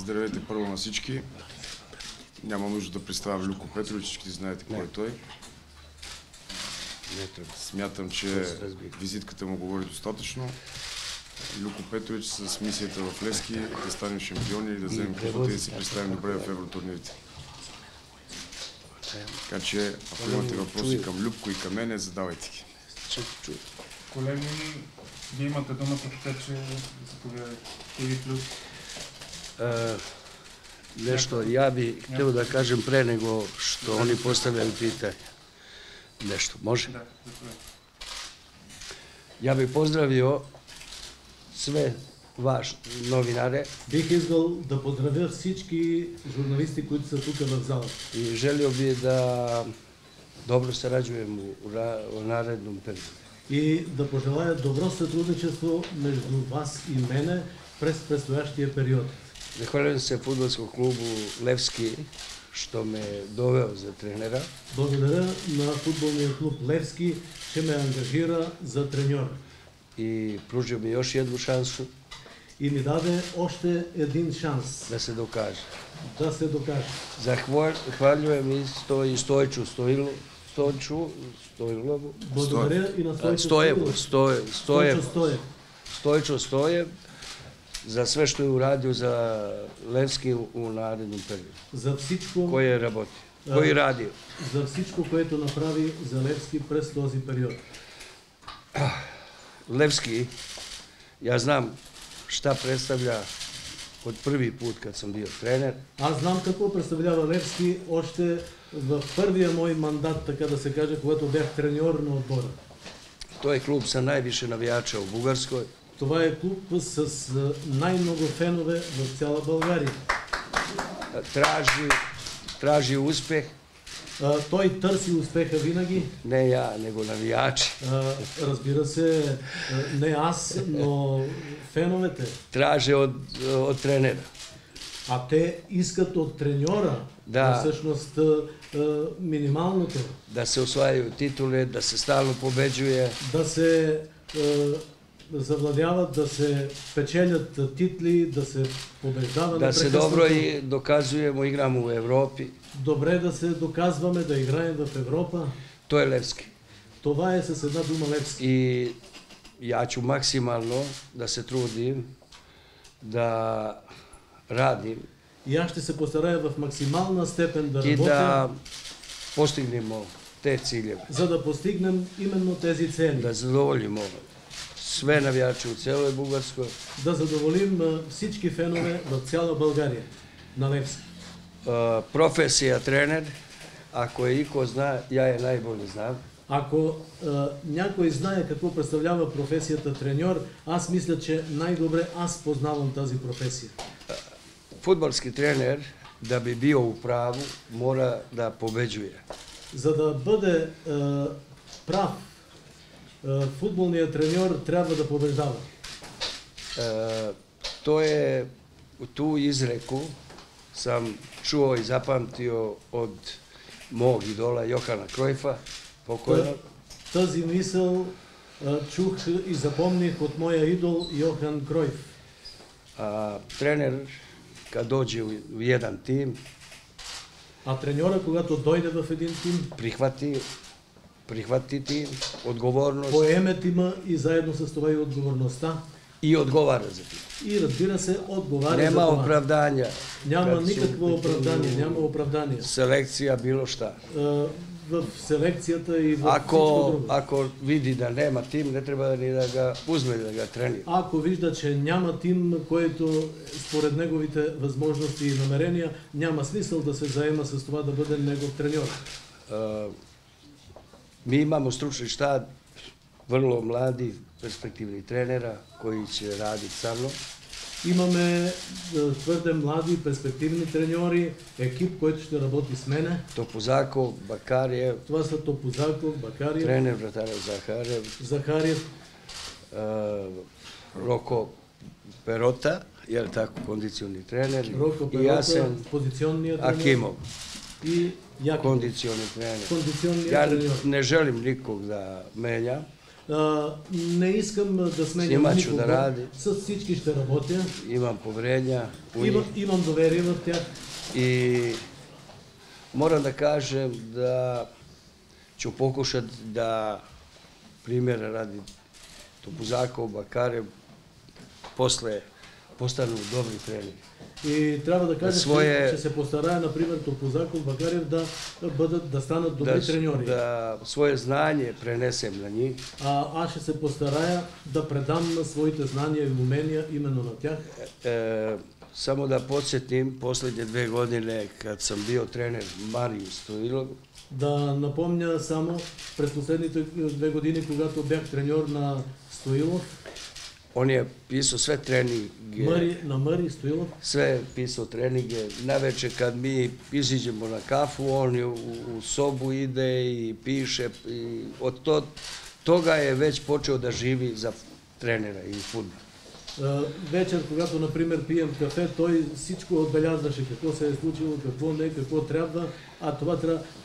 Здравейте прво на всички. Няма нужда да представям Люко Петрович, всички знаете кой е той. Смятам, че визитката му говори достатъчно. Люко Петрович с мисията в Левски да станем шампиони и да вземем купата и да се представим добре в евротурнирите. Така че, ако имате въпроси към Любко и към мене, задавайте ги. Колеги, вие имате думата, така че заповядайте. TV+. Нещо, ја би hteo да кажем пре него што они поставljaju питање. Нещо, може? Да, Ја би поздравио све ваш новинаре. Бих искал да поздравя всички журналисти, които са тук в залата. И желio би да добро сараđujemo у наредном периоду. И да пожелая добро сътрудничество между вас и мене през предстоящия период. Захвалjujem се фудбалском клубу Левски што ме довел за тренера. Благодаря на футболния клуб Левски, че ме ангажира за треньор. И пружил ми još jednu šansu. И ми даде още един шанс. Да се докаже. Да се докаже. Захвалjujem isto i Stojču Stojlovu. Благодаря и на Stojču Stojev за све што е урадио за Левски у наредном периоду. За всичко кој е работи, кој радио. За всичко което направи за Левски през този период. Левски, ја знам šta представља од први пут кад сам био тренер. Аз знам какво представлява Левски още в първия мой мандат, така да се каже, когато бях треньор на отбора. Тој е клуб са највише навијача у Бугарској. Това е клуб с най-много фенове в цяла България. Тражи успех. Той търси успеха винаги. Не ја, него навијачи. Разбира се, не аз, но феновете. Траже од тренера. А те искат от треньора, всъщност минималното. Да се освајају титуле, да се стално побеđuje. Да се завладяват, да се печелят титли, да се побеждава. Да се добро и доказуемо, играмо у Европи. Добре да се доказваме, да играем в Европа. Тоа е Левски. Това е с една дума Левски. И ја ću максимално да се трудим, да радим. И аз ще се постарая в максимална степен да работя. И да постигнемо те цилjevi. За да постигнем именно тези цели. Да задоволимо све навијачи у целој Бугарској. Да задоволим всички фенове в цяла България на Левски. Професија тренер, ако е ико знае, ја е најболje знам. Ако някой знае какво представлява професията треньор, аз мисля, че най-добре аз познавам тази професия. Фудбалски тренер, да би био у праву, мора да побеđuje. За да бъде прав, футболният треньор трябва да побеждава. То е ту изреку сам чуо и запамтио од мог идола Јохана Кројфа, покојно. Тази мисъл чух и запомних от моя идол Йохан Кройф. Тренер, кад доđe у jedan тим, а треньора, когато дойде в един тим, прихвати тим, одговорност, поеме тима и заедно с това и отговорността. И одговара за тим. И разбира се, отговаря за това. Нема оправдања. Няма никакво оправдание, няма оправдание. Селекција, било шта. В селекцията и в всичко друго. Ако види да нема тим, не треба ни да ga узме да ga тренира. Ако вижда, че няма тим, който според неговите възможности и намерения, няма смисъл да се заема с това да бъде негов треньор. Ми имамо стручни штаб, vrlo mladi, перспективни тренера, кои ќе радат со мной. Имаме твърде млади, перспективни треньори, екип, който ще работи с мене. Топузаков, Бакариев. Това са Топузаков, Бакариев. Тренер вратарев Захариев. Роко Перота, јер тако, кондиционни тренер. Роко Перота, позиционният тренер. Акимов. И Јаков. Кондиционни тренер. Кондиционният Ја тренер. не желим никог да менјам. Не искам да сменям Снима ću никого. da radi. С всички ще работя. Imam poverenja u njih. Имам доверие в тях. I moram da kažem da ću pokušati da, primjera radi, Топузаков, Бакарев, после постану добри тренери. И трябва да кажа, че се постарае, например, Топузаков, Бакарев да станат добри треньори. Да свое знање пренесем на нив. Аз ще се постарая да предам своите знания и умения именно на тях. Само да подсетим, последње 2 години, kad sam bio trener Mariju Stoilov, да напомня само през последните 2 години, когато бях треньор на Стоилов. Он je pisao sve treninge. На Мари Стоилов. Sve pisao treninge. Naveče kad mi iziđemo na kafu, on je u sobu ide i piše. I od toga je već počeo da živi za trenera и фудбал. Вечер, когато, например, пием кафе, той всичко отбелязваше какво се е случило, какво не, какво трябва,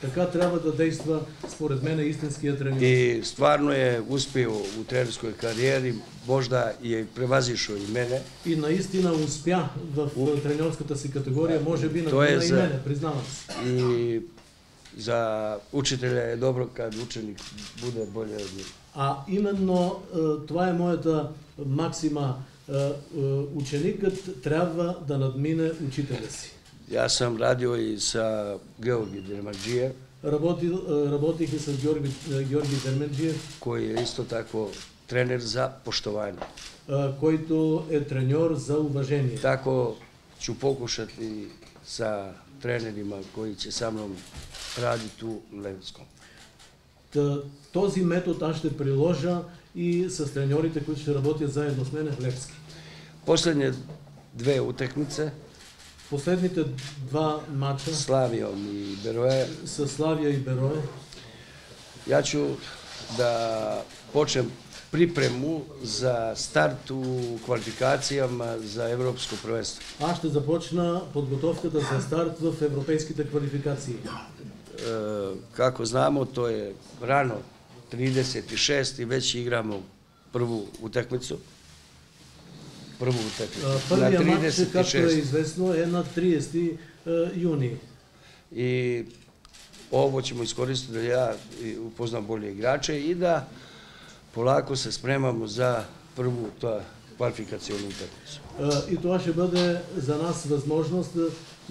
така трябва да действа, според мен, истинският тренер. И стварно е успео у тренерскoj кариери, možda je превазишо и мене. И наистина успя в тренерската си категория, може би надмина и мене, признавам се. И за учителя е добро kad ученик bude bolje od njega. А именно това е моята максима. Ученикът трябва да надмине учителя си. Ја сам радио и са Георги Дерманджиев. Работих и с Георги Дерманджиев, кој е исто тако тренер за поштовање. Който е треньор за уважение. Тако ќе покушати са тренерима кои ќе са мном ради ту Левском. Този метод аз ще приложа и с треньорите, които ще работят заедно с мене в Левски. Последните 2 утекмице. Последните 2 мача. Славијом и Берое. С Славија и Берое. Ја ću да почнем припрему за старт у квалификацијама за европско првенство. Аз ще започна подготовката за старт в европейските квалификации. Како знамо, то е рано, 36 и веќе играмо прву утакмицу. Првиот матч, както е известно, е на 30 јуни. И ово ćemo iskoristiti da ja upoznam bolje igrače i da polako se spremamo za prvu квалификационна уtakmicu. И това ще бъде за нас възможност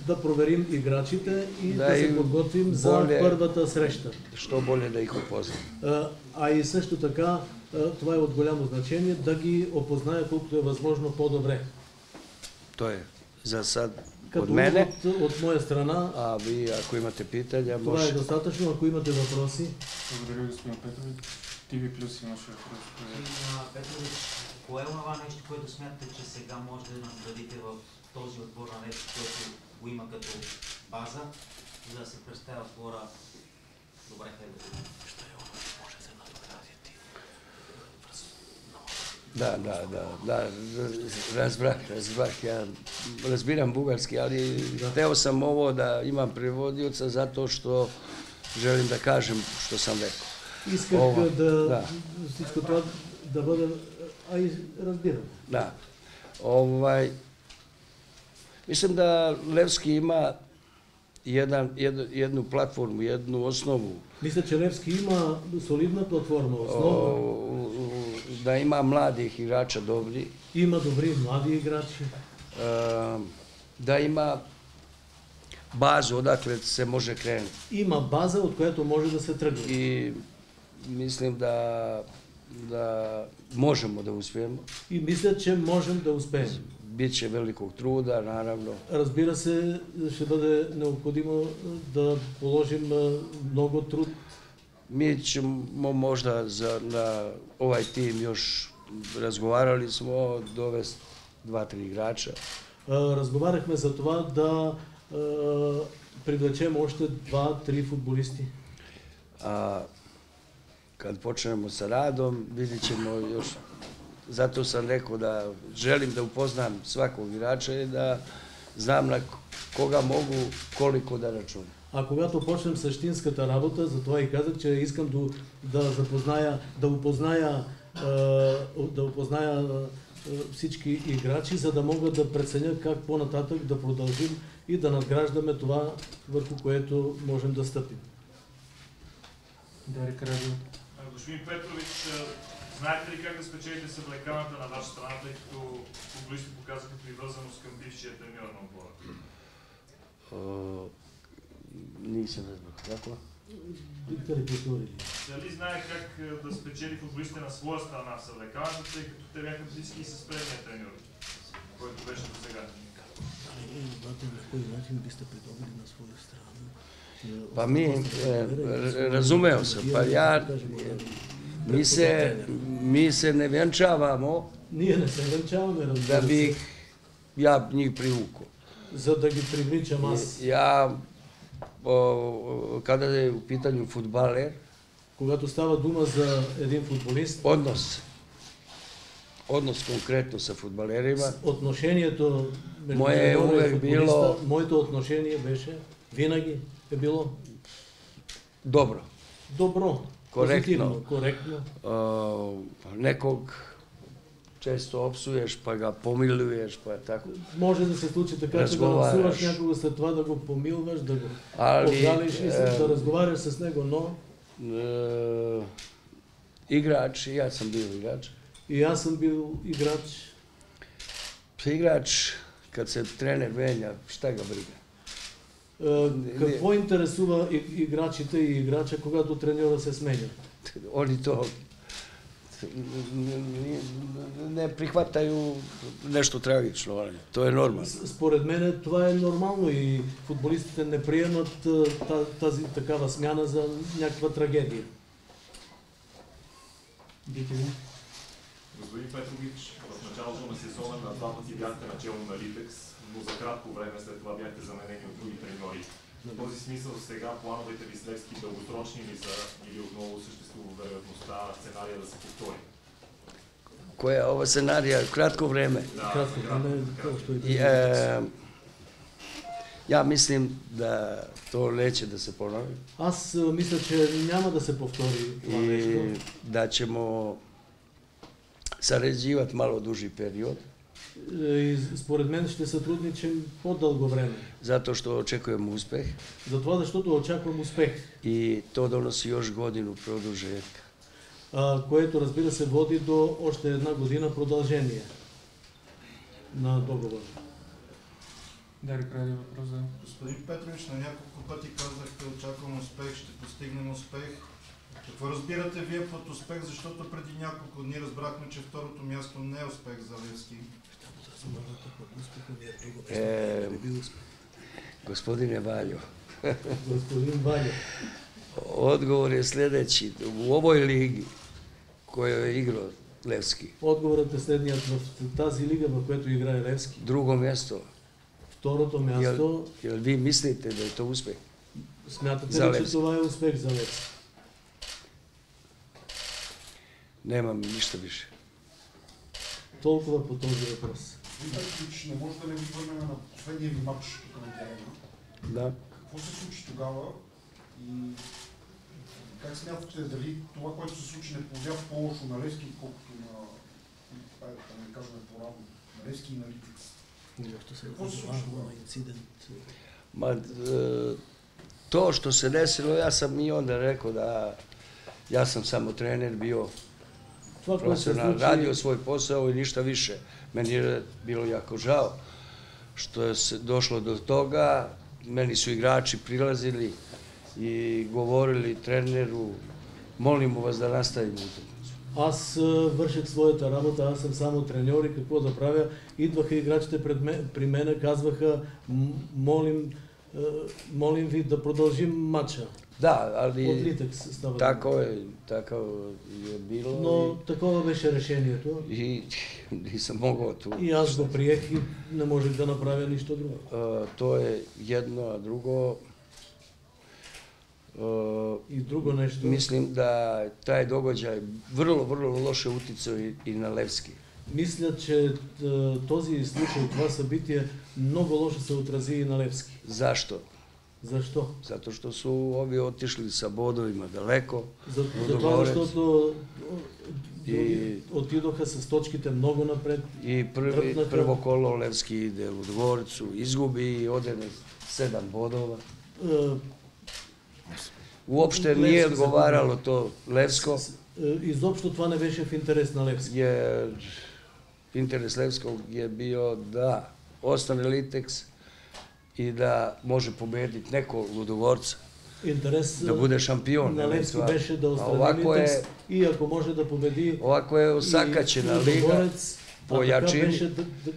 да проверим играчите и да се подготвим за първата среща. Що боле да их опознам. А и също така, това е от голямо значение, да ги опознае колкото е възможно по-добре. То е за сад от мене. От моя страна. А ви, ако имате питания, може... Това е достатъчно, ако имате въпроси. Благодаря, господин Петрович. ТВ Плюс имаше въпрос. Петрович, кое е това нещо, което смятате, че сега може да надградите в този отбор на Левски, който го има като база, за да се представя отбора добре хеда? Що е ono što može se nadograditi? Разбрах. Ja разбирам бугарски, ali hteo sam ovo da imam prevodioca zato što želim da kažem što sam rekao. Исках всичко това да бъде, и разбирам. Да. Мислим да Левски има jednu platformu, jednu osnovu. Мисля, че Левски има солидна платформа, основа. Да има младих играча добри. Има добри млади играчи. Да има база одакле се може кренути. Има база от която може да се тръгне. И мислим да можемо да успеем. И мисля, че можем да успеем. Biće velikog truda, naravno. Разбира се, ще бъде необходимо да положим много труд. Mi ćemo možda na ovaj tim još razgovarali smo dovesti 2-3 igrača. Разговаряхме за това да привлечем още 2-3 футболисти. Kad počnemo sa radom, vidit ćemo još. Zato sam rekao da želim da upoznam svakog igrača i da znam na koga mogu koliko da računam. А когато почнем същинската работа, затова и казах, че искам да упозная всички играчи, за да могат да преценят как по-нататък да продължим и да надграждаме това, върху което можем да стъпим. Дарик Радио. Господин Петрович, знаете ли как да спечелите съблеканата на ваша страна, тъй като футболисти показаха привързаност към бившия треньор на отбора? Nisam разбрах. Како? Дали знае как да спечели футболистите на своя страна в съблеканата, тъй като те бяха близки с предния треньор, който беше до сега? На кой начин бiste придобили на своя страна? Pa razumeo sam, pa mi se ne vjenčavamo Ние не се венчаваме, da разбира bi се, ja njih privukao. за да ги привличам аз. Ja, kada je u pitanju fudbaler, Когато става дума за един футболист, odnos konkretno sa fudbalerima, отношението между Мое треньора и увек футболиста, било- моето отношение беше, винаги е било dobro, добро, Коректно. позитивно, коректно. Nekog često opsuješ pa ga pomiluješ pa tako. Може да се случи така, че да Разговаряш. напсуваш някого, след това да го помилваш, да го Ali похвалиш и след да разговаряш с него, но igrač, ja sam bio igrač. и аз съм бил играч. Igrač, kad se trener menja, šta ga briga? Какво интересува играчите и играча, когато треньора се сменя? Oni to ne prihvataju nešto tragično, ali to je normalno. Според мен това е нормално и футболистите не приемат тази такава смяна за някаква трагедия. Господин Петрович, в началото на сезона на два пъти бяхте начало на Литекс, но за кратко време след това бяхте заменени от други треньори. В този смисъл сега плановете ви с Левски дългосрочни ли са или отново съществува вероятността сценария да се повтори? Koja je ova scenarija kratko vreme. Кратко време, kao što I, ja mislim da to neće da se ponovi Аз мисля, че няма да се повтори това i нещо. da ćemo sarađivati malo duži period, И според мен ще сътрудничим по-дълго време. zato što očekujemo uspeh Затова, защото очаквам успех, i to donosi još godinu produžetka. което разбира се води до още една година продължение на договора. Дарик Радио, въпрос за... Господин Петрович, на няколко пъти казахте, очаквам успех, ще постигнем успех. Какво разбирате вие под успех, защото преди няколко дни разбрахме, че второто място не е успех за Левски? Gospodine Valjo, Господин Ваня, odgovor je sljedeći. U ovoj ligi kojoj je igrao Levski, отговорът е следният. В тази лига, в която играе Левски, drugo mjesto, второто място, jel vi mislite da je to uspeh? смятате За ли, че Левски. това е успех за Левски? Nemam ništa više. Толкова по този въпрос. Петрович, не може да не ви върнем на последния ви матч тук на терена. Da. Какво се случи тогава и как смятате, дали това, което се случи, не повлия по-лошо на Левски, колкото на, да не кажем по-равно, на Левски и на Литекс? Какво се случи тогава? Ma, to što se desilo, ja sam i onda rekao da ja sam samo trener bio, Това, което се profesionalno radio случи, svoj posao i ništa više. Meni je bilo jako žao što je se došlo do toga. Meni su igrači prilazili i govorili treneru, molimo vas da nastavimo utakmicu. аз върших своята работа, аз съм само треньор и какво да правя. Идваха играчите при мене, казваха, молим ви да продължим матча. Da, От ali Литекс става. tako je bilo Но такова беше решението i nisam mogao tu. и аз го приех и не можех да направя нищо друго. To je jedno, a drugo, И друго нещо. mislim da je taj događaj vrlo, vrlo loše uticao i na Levski. Мисля, че този случай, това събитие много лошо се отрази и на Левски. Zašto? Зашто? Затоа што су ови отишли са бодовима далеко. Затоа заштото отидоха с точките многу напред. И прво коло Левски иде Лудогорецу, изгуби и оде на 7 бодова. Уопште не одговарало то Левско. Изопшто това не беше в интерес на Левски. Интерес Левскog je bio da ostane Liteks i da može pobediti neko Ludogorca, интерес да bude шампион. на Левски беше да острани Литекс и ако може да победи Овако е осакачена лига по јачини. Беше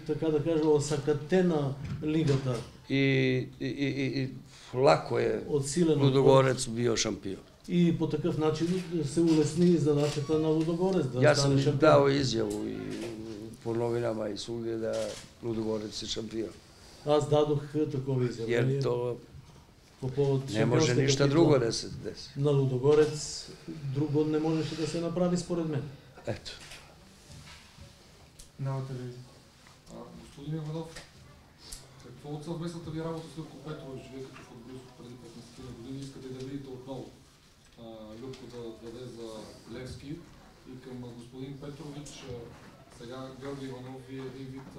така да кажа осакатена лигата. И лако е Лудогорец био шампион. И по такъв начин се улесни задачата на Лудогорец да Јас стане сам шампион. дал изјаву и по новинама и свуде да Лудогорец е шампион. Аз дадох такова изјавление. Јер то по повод не може ништа друго да се деси. На Лудогорец друго не можеше да се направи според мен. Ето. Нова телевизия. Господин Иванов, какво от съвместната ви работа с Любко Петров, вие като футболист преди 15 години, искате да видите отново Любко да даде за Левски и към господин Петрович, сега Георги Иванов ви е един вид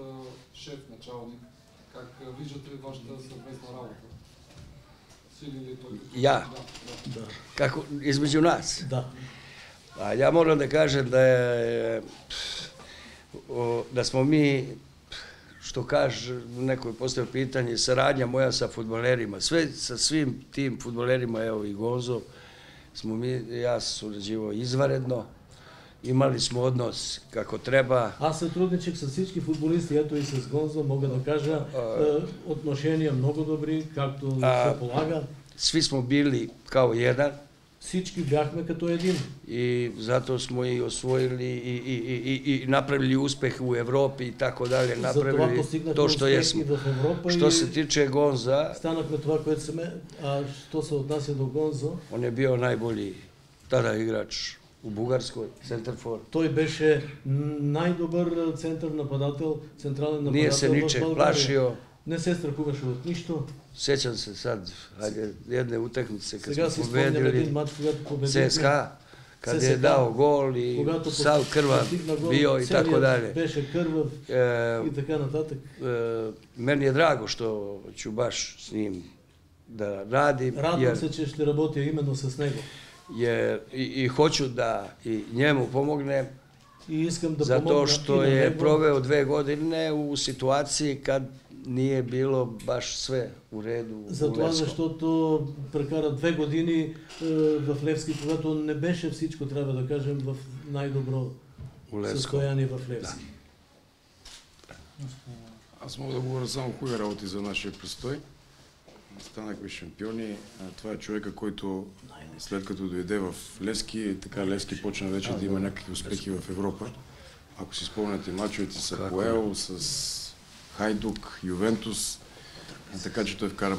шеф, началник. Как виждате вашата съвместна работа? Силен ли е той? Ја? Да. Како измеѓу нас? Да. А ја морам да кажем да смо ми, што каже некој поставил питање, сарадња моја са фудбалерима, са свим тим фудбалерима, ево и Гонзо, смо ми, јас сураđivao изваредно, имали смо однос како треба. Аз сътрудничех с всички футболисти, ето и с Гонзо, мога да кажа, отношения много добри, както се полага. Сви смо били као еден. Всички бяхме като един. И затоа смо и освоили и направили успех у Европи и тако дале, направили тоа што jesmo. Што се тиче Гонза, станахме това, което сме, а што се отнася до Гонзо, он е био најболи тада играч у Бугарској, центарфор. Тој беше најдобар центар нападател, централен нападател. Ние се ниче плашио. Не се страхуваше от нищо. Сеќам се сад, една утакмица кога сега сме победили победили ЦСКА, каде е дал гол и сав крвав био и тако дале. Беше крвав и така нататък. Мени е драго што ću баш с ним да радим. Радвам се, че ще работя именно с него. И хочу да и njemu помогнем. И искам да затоа што е провео 2 години у ситуацiji kad nije bilo baš sve u redu. Затова, защото прекара 2 години в Левски, когато не беше всичко, трябва да кажем, в най-добро състояние в Левски. Аз мога да говоря само хубави работи за нашия престој. Станахме шампиони. Това е човека, който след като дойде в Левски, така Левски почна вече да има някакви успехи в Европа. Ако си спомняте мачовете с Апоел, с Хайдук, Ювентус, така че той вкара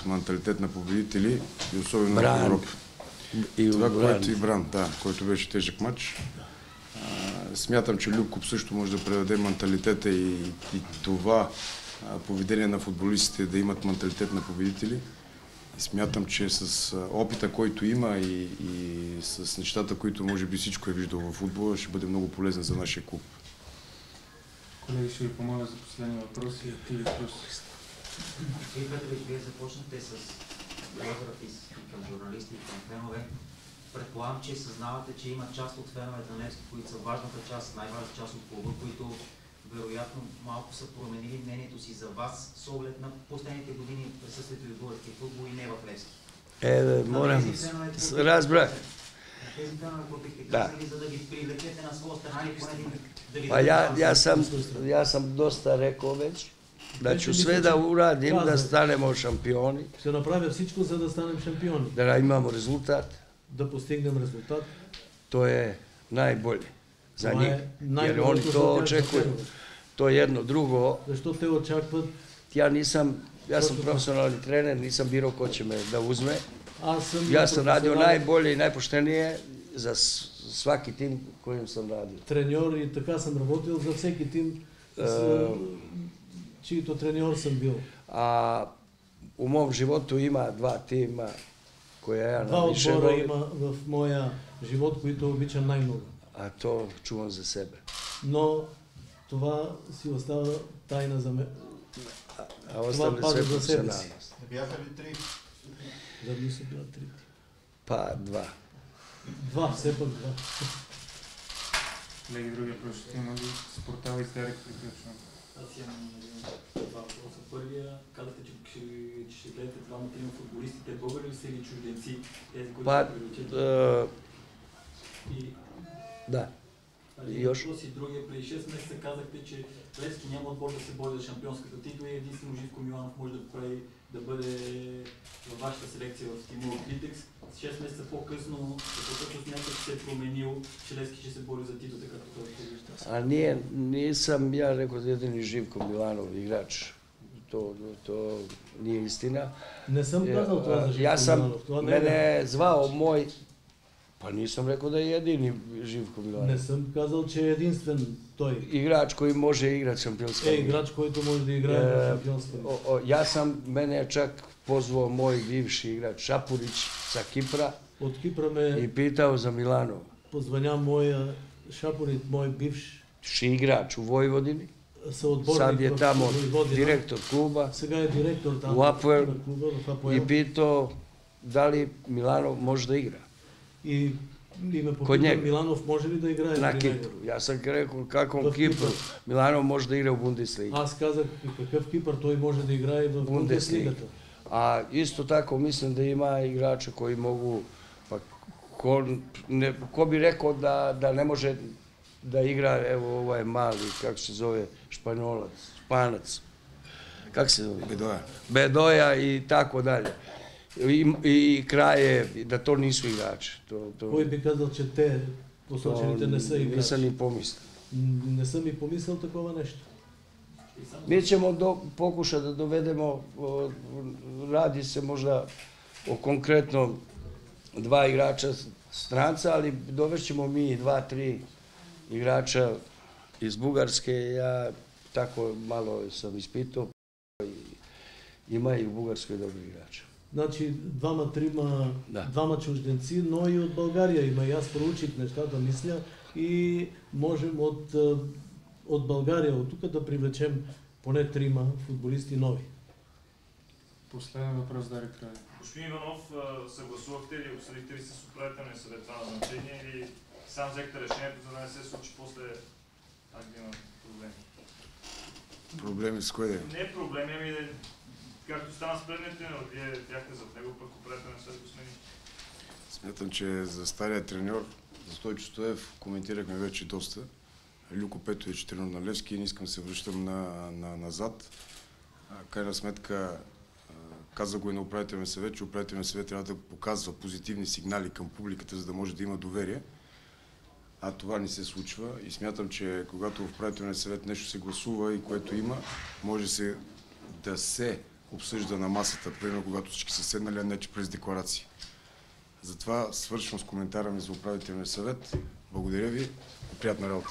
менталитет на победители и особено в Европа. Това, което и Бран, да, който беше тежък матч. Смятам, че Любко също може да предаде менталитета и това поведение на футболистите да имат менталитет на победители. Смятам, че с опита, който има и с нещата, които може би всичко е виждал в футбола, ще бъде много полезен за нашия клуб. Колеги, ще ви помоля за последни въпроси. Господин Петрович, вие започнате с поздрав и към журналисти и към фенове. Предполагам, че съзнавате, че има част от феновете на Левски, които са важната част, най-важната част от клуба, които вероятно малко са променили мнението си за вас с оглед на последните години присъствието и в българския футбол и не в Левски. Морам, разбрах. Тези фенове, какво бихте казали, за да ги привлекете на своя страна и поне да ви... Па јас сам доста рекол веќе, да ću sve da uradim da станемо шампиони. Ще направя всичко, за да станем шампиони. Да имамо резултат. Да постигнем резултат. То е најболje за njih, jer oni to očekuju. To je jedno. Drugo, защо те очакват? Ja sam profesionalni trener, nisam birao ko će me da uzme. Ja sam radio najbolje i najpoštenije za svaki tim kojim sam radio. Треньор и така съм работил за всеки тим, чието треньор съм бил. у мом животу има два тима која ја Два навише одбора воли, има в моја живот които обичам најмногу. а то чувам за себе. Но това си остава тајна за мене. А остане пазам све за себе си. професионалност. Не бяха ли три? Зар не се била три? Па, два. Два, сепак два. Колеги, другия пръщ има ли спортал и старик приключвам? Аз имам два въпроса. Първия, казахте, че ще гледате двама-трима футболисти. Те българи ли са или чужденци? Тези, които Па, са привлечени? И да. и Još? въпрос и другия. Преди 6 месеца казахте, че Левски няма отбор да се бори за шампионската титла и единствено Живко Миланов може да бъде във вашата селекция в тима от Литекс. 6 месеца по-късно, като смятате, че се е променил, че Левски ще се бори за титлата, както той предвижда. А nisam ja rekao da jedini Živko Milanov igrač. To nije istina. Не съм казал това за Живко Ja sam, Миланов. Това не е mene вярно. je zvao moj, pa nisam rekao da je jedini Živko Не Milanov. съм казал, че е единствен той. Igrač koji može igrati šampionska Е liga. играч, който може да играе в шампионска лига. Ja sam, mene je čak pozvao moj bivši igrač Šapurić sa Kipra От Кипра ме i pitao za Milanov. позвъня моя Шапорит, мой бивш Igrač u Vojvodini, съотборник sad je в tamo Vojvodina. direktor kluba Сега е директор там u Apoel на клуба в i Апоел. pitao da li Milanov može da igra И ме Кod попита njega. Миланов може ли да играе na при него. Kipru. Ja sam rekao kakvom В Кипър. Kipru, Milanov može da igra u Bundesligi. Аз казах какъв Кипър той може да играе в Бундеслигата. A isto tako mislim da ima igrača koji mogu, pa ko bi rekao da ne može da igra, evo ovaj mali, kako se zove, Španac, kako se zove? Bedoja i tako dalje. I Kraje, da to nisu igrači. Кой би казал, че те посочените не са играчи? Nisam ni pomislio. Не съм и помислил такова нещо. Mi ćemo pokušati da dovedemo, radi se možda o konkretno dva igrača stranca, ali dovešćemo mi 2-3 igrača iz Bugarske. Ja tako malo sam ispitao, ima i u Bugarskoj dobri igrača. Значи двама-трима, Да. двама чужденци, но и от България има. И аз проучих нещата, мисля, и можем от България, от тук да привлечем поне трима футболисти нови. Последен въпрос, Дарик Край. Господин Иванов, съгласувахте или обсъдихте ли с управителния съвет това назначение или сам взехте решението, за да не се случи после да има проблеми? Проблеми с кое? Не проблеми, ами както стана с предния тренер, вие бяхте зад него, пък управителния съвет го смени. Смятам, че за стария треньор, за Стойчо Стоев, коментирахме вече доста. Люко Петович е треньор на Левски и не искам да се връщам назад. Крайна сметка, каза го и на управителния съвет, че управителният съвет трябва да показва позитивни сигнали към публиката, за да може да има доверие. А това не се случва и смятам, че когато в управителния съвет нещо се гласува и което има, може да се обсъжда на масата, примерно когато всички са седнали, а не че през декларации. Затова свършвам с коментара ми за управителния съвет. Благодаря ви и приятна работа.